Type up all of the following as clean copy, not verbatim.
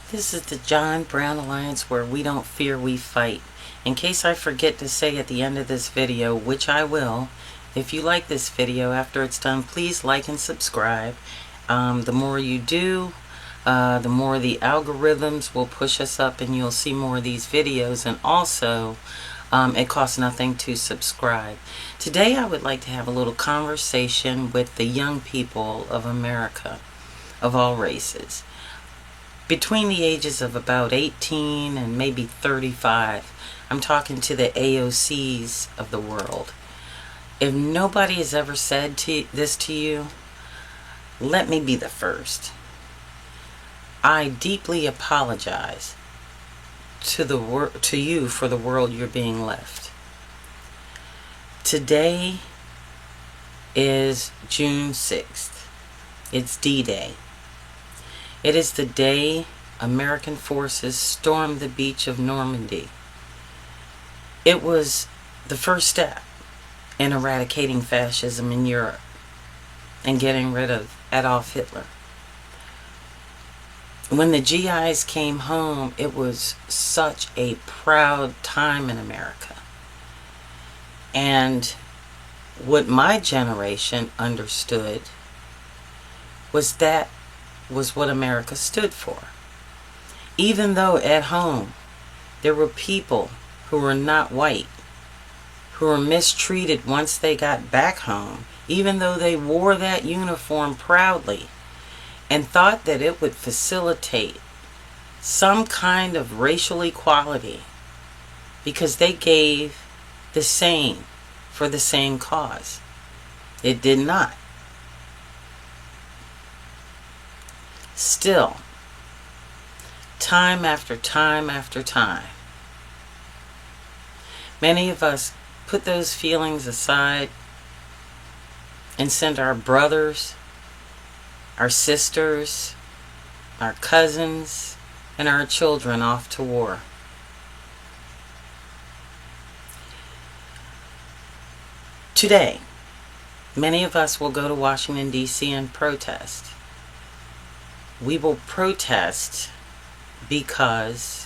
This is the John Brown Alliance, where we don't fear, we fight. In case I forget to say at the end of this video, which I will, if you like this video after it's done, please like and subscribe. The more you do, the more the algorithms will push us up and you'll see more of these videos. And also, it costs nothing to subscribe. Today I would like to have a little conversation with the young people of America, of all races. Between the ages of about 18 and maybe 35, I'm talking to the AOCs of the world. If nobody has ever said this to you, let me be the first. I deeply apologize to you for the world you're being left. Today is June 6th. It's D-Day. It is the day American forces stormed the beach of Normandy. It was the first step in eradicating fascism in Europe and getting rid of Adolf Hitler. When the GIs came home, it was such a proud time in America. And what my generation understood was that was what America stood for. Even though at home there were people who were not white, who were mistreated once they got back home, even though they wore that uniform proudly and thought that it would facilitate some kind of racial equality because they gave the same for the same cause. It did not. Still, time after time after time, many of us put those feelings aside and send our brothers, our sisters, our cousins, and our children off to war. Today, many of us will go to Washington, D.C. and protest. We will protest because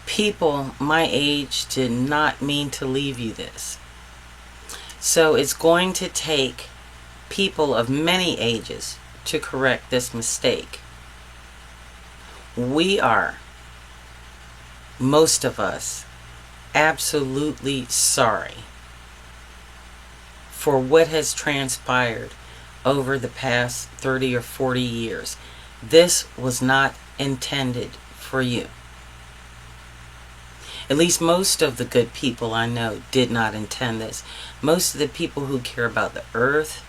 people my age did not mean to leave you this. So it's going to take people of many ages to correct this mistake. We are, most of us, absolutely sorry for what has transpired over the past 30 or 40 years. This was not intended for you. At least most of the good people I know did not intend this. Most of the people who care about the earth,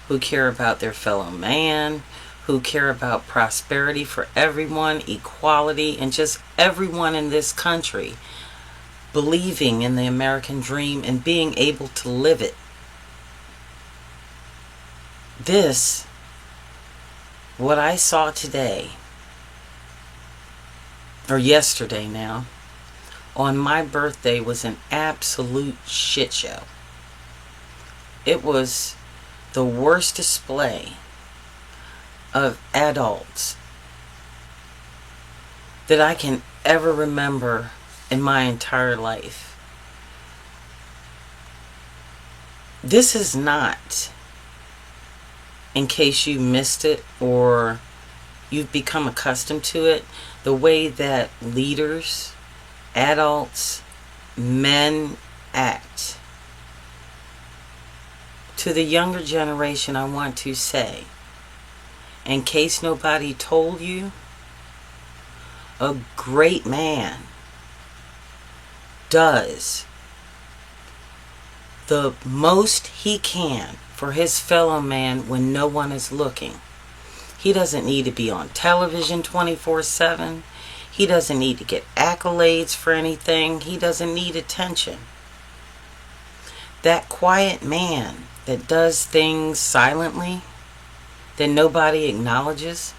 who care about their fellow man, who care about prosperity for everyone, equality, and just everyone in this country believing in the American dream and being able to live it. This, what I saw today, or yesterday now, on my birthday, was an absolute shit show. It was the worst display of adults that I can ever remember in my entire life. This is not, in case you missed it or you've become accustomed to it, the way that leaders, adults, men act. To the younger generation, I want to say, in case nobody told you, a great man does the most he can for his fellow man when no one is looking. He doesn't need to be on television 24/7. He doesn't need to get accolades for anything. He doesn't need attention. That quiet man that does things silently, that nobody acknowledges,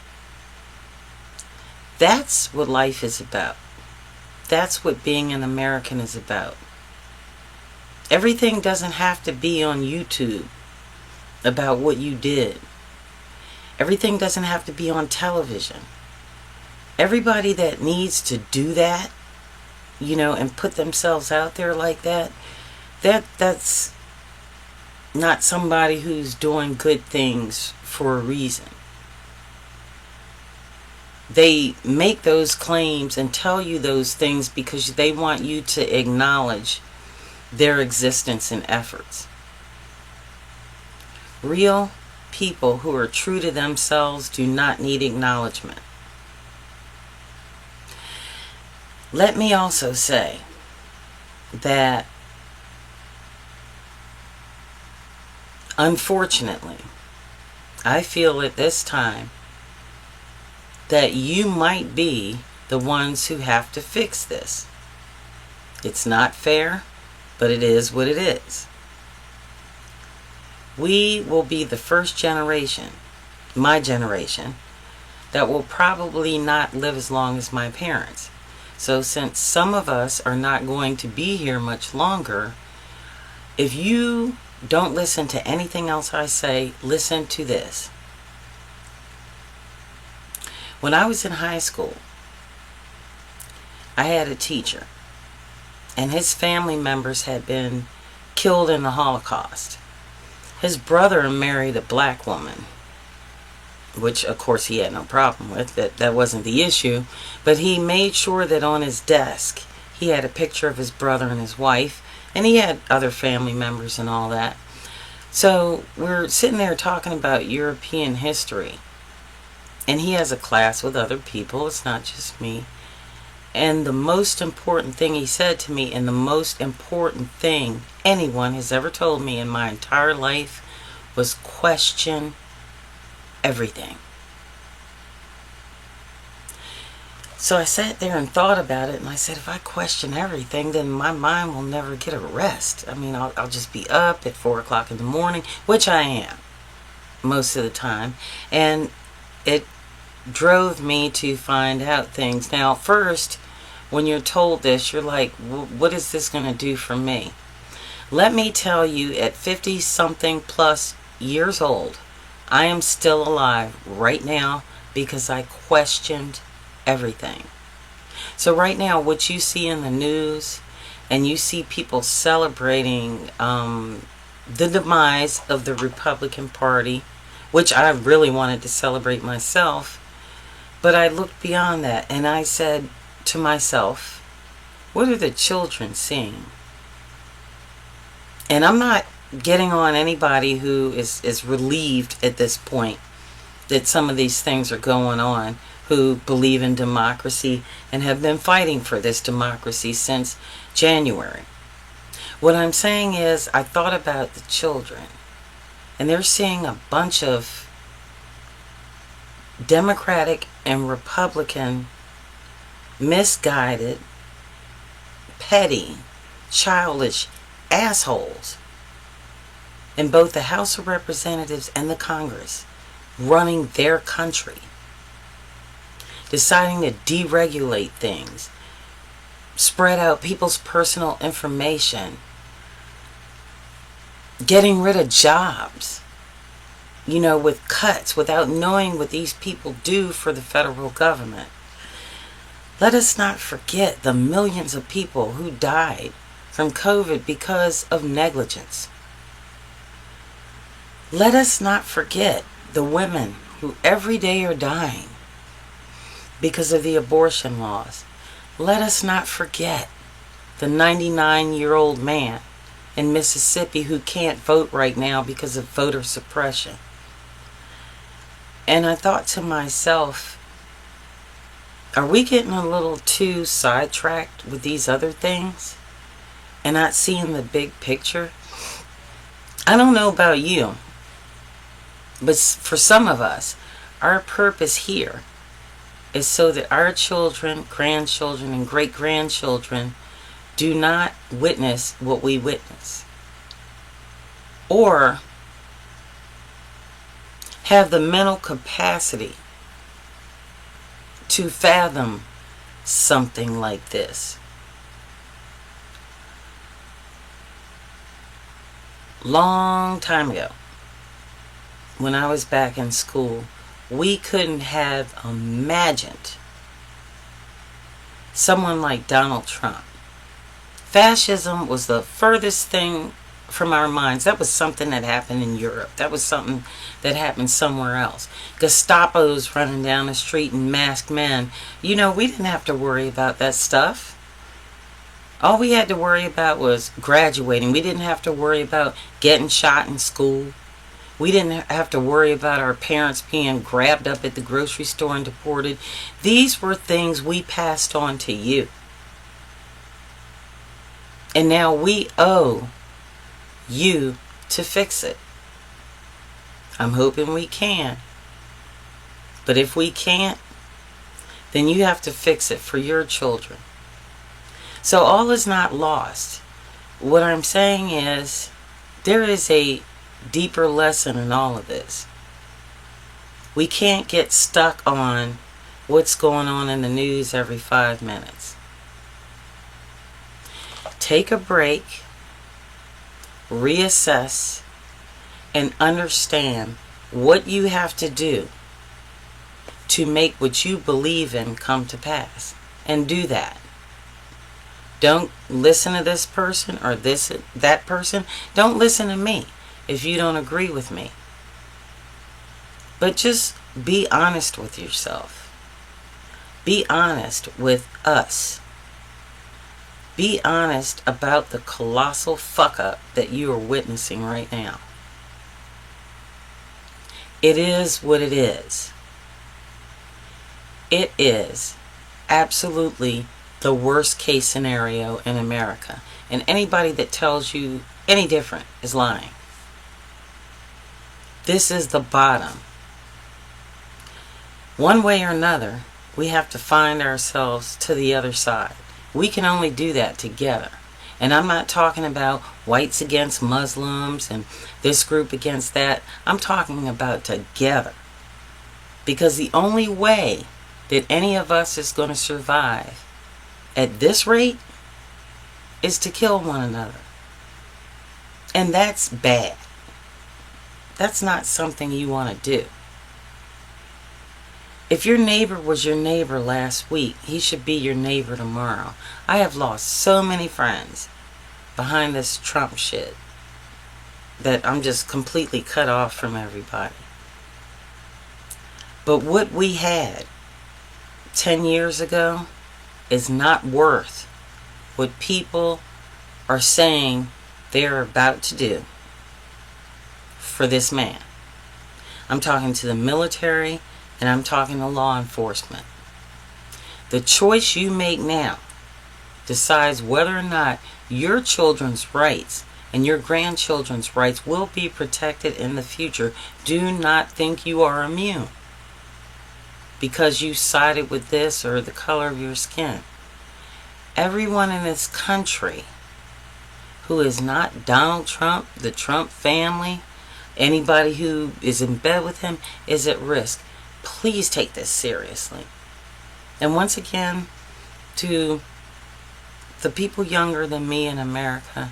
that's what life is about. That's what being an American is about. Everything doesn't have to be on YouTube about what you did. Everything doesn't have to be on television. Everybody that needs to do that, and put themselves out there like that's not somebody who's doing good things for a reason. They make those claims and tell you those things because they want you to acknowledge their existence and efforts. Real people who are true to themselves do not need acknowledgement. Let me also say that, unfortunately, I feel at this time that you might be the ones who have to fix this. It's not fair, but it is what it is. We will be the first generation, my generation, that will probably not live as long as my parents. So since some of us are not going to be here much longer, if you don't listen to anything else I say, listen to this. When I was in high school, I had a teacher, and his family members had been killed in the Holocaust. His brother married a black woman, which of course he had no problem with. That wasn't the issue. But he made sure that on his desk he had a picture of his brother and his wife, and he had other family members and all that. So we're sitting there talking about European history, and he has a class with other people. It's not just me. And the most important thing he said to me, and the most important thing anyone has ever told me in my entire life, was question everything. So I sat there and thought about it, and I said, if I question everything, then my mind will never get a rest. I mean, I'll just be up at 4 o'clock in the morning, which I am most of the time. And it drove me to find out things. Now, first, when you're told this, you're like, what is this going to do for me? Let me tell you, at 50-something plus years old, I am still alive right now because I questioned everything. So right now, what you see in the news, and you see people celebrating the demise of the Republican Party, which I really wanted to celebrate myself, but I looked beyond that and I said to myself, what are the children seeing? And I'm not getting on anybody who is relieved at this point that some of these things are going on, who believe in democracy and have been fighting for this democracy since January. What I'm saying is, I thought about the children, and they're seeing a bunch of Democratic and Republican misguided, petty, childish assholes in both the House of Representatives and the Congress running their country, deciding to deregulate things, spread out people's personal information, getting rid of jobs, with cuts, without knowing what these people do for the federal government. Let us not forget the millions of people who died from COVID because of negligence. Let us not forget the women who every day are dying because of the abortion laws. Let us not forget the 99-year-old man in Mississippi who can't vote right now because of voter suppression. And I thought to myself, are we getting a little too sidetracked with these other things and not seeing the big picture? I don't know about you, but for some of us, our purpose here is so that our children, grandchildren, and great-grandchildren do not witness what we witness, or have the mental capacity to fathom something like this. Long time ago, when I was back in school, we couldn't have imagined someone like Donald Trump. Fascism was the furthest thing from our minds. That was something that happened in Europe. That was something that happened somewhere else. Gestapo's running down the street and masked men. You know, we didn't have to worry about that stuff. All we had to worry about was graduating. We didn't have to worry about getting shot in school. We didn't have to worry about our parents being grabbed up at the grocery store and deported. These were things we passed on to you. And now we owe you to fix it. I'm hoping we can. But if we can't, then you have to fix it for your children. So all is not lost. What I'm saying is, there is a deeper lesson in all of this. We can't get stuck on what's going on in the news every 5 minutes. Take a break, reassess, and understand what you have to do to make what you believe in come to pass. And do that. Don't listen to this person or that person. Don't listen to me if you don't agree with me. But just be honest with yourself. Be honest with us. Be honest about the colossal fuck up that you are witnessing right now. It is what it is. It is absolutely the worst case scenario in America. And anybody that tells you any different is lying. This is the bottom. One way or another, we have to find ourselves to the other side. We can only do that together. And I'm not talking about whites against Muslims and this group against that. I'm talking about together. Because the only way that any of us is going to survive at this rate is to kill one another. And that's bad. That's not something you want to do. If your neighbor was your neighbor last week, he should be your neighbor tomorrow. I have lost so many friends behind this Trump shit that I'm just completely cut off from everybody. But what we had 10 years ago is not worth what people are saying they're about to do for this man. I'm talking to the military and I'm talking to law enforcement. The choice you make now decides whether or not your children's rights and your grandchildren's rights will be protected in the future. Do not think you are immune because you sided with this or the color of your skin. Everyone in this country who is not Donald Trump, the Trump family, anybody who is in bed with him is at risk. Please take this seriously. And once again, to the people younger than me in America,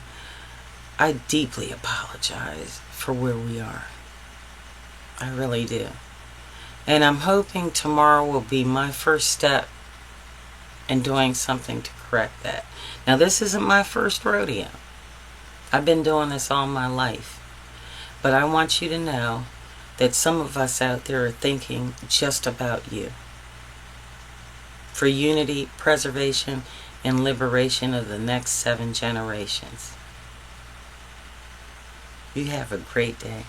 I deeply apologize for where we are. I really do. And I'm hoping tomorrow will be my first step in doing something to correct that. Now, this isn't my first rodeo. I've been doing this all my life. But I want you to know that some of us out there are thinking just about you. For unity, preservation, and liberation of the next 7 generations. You have a great day.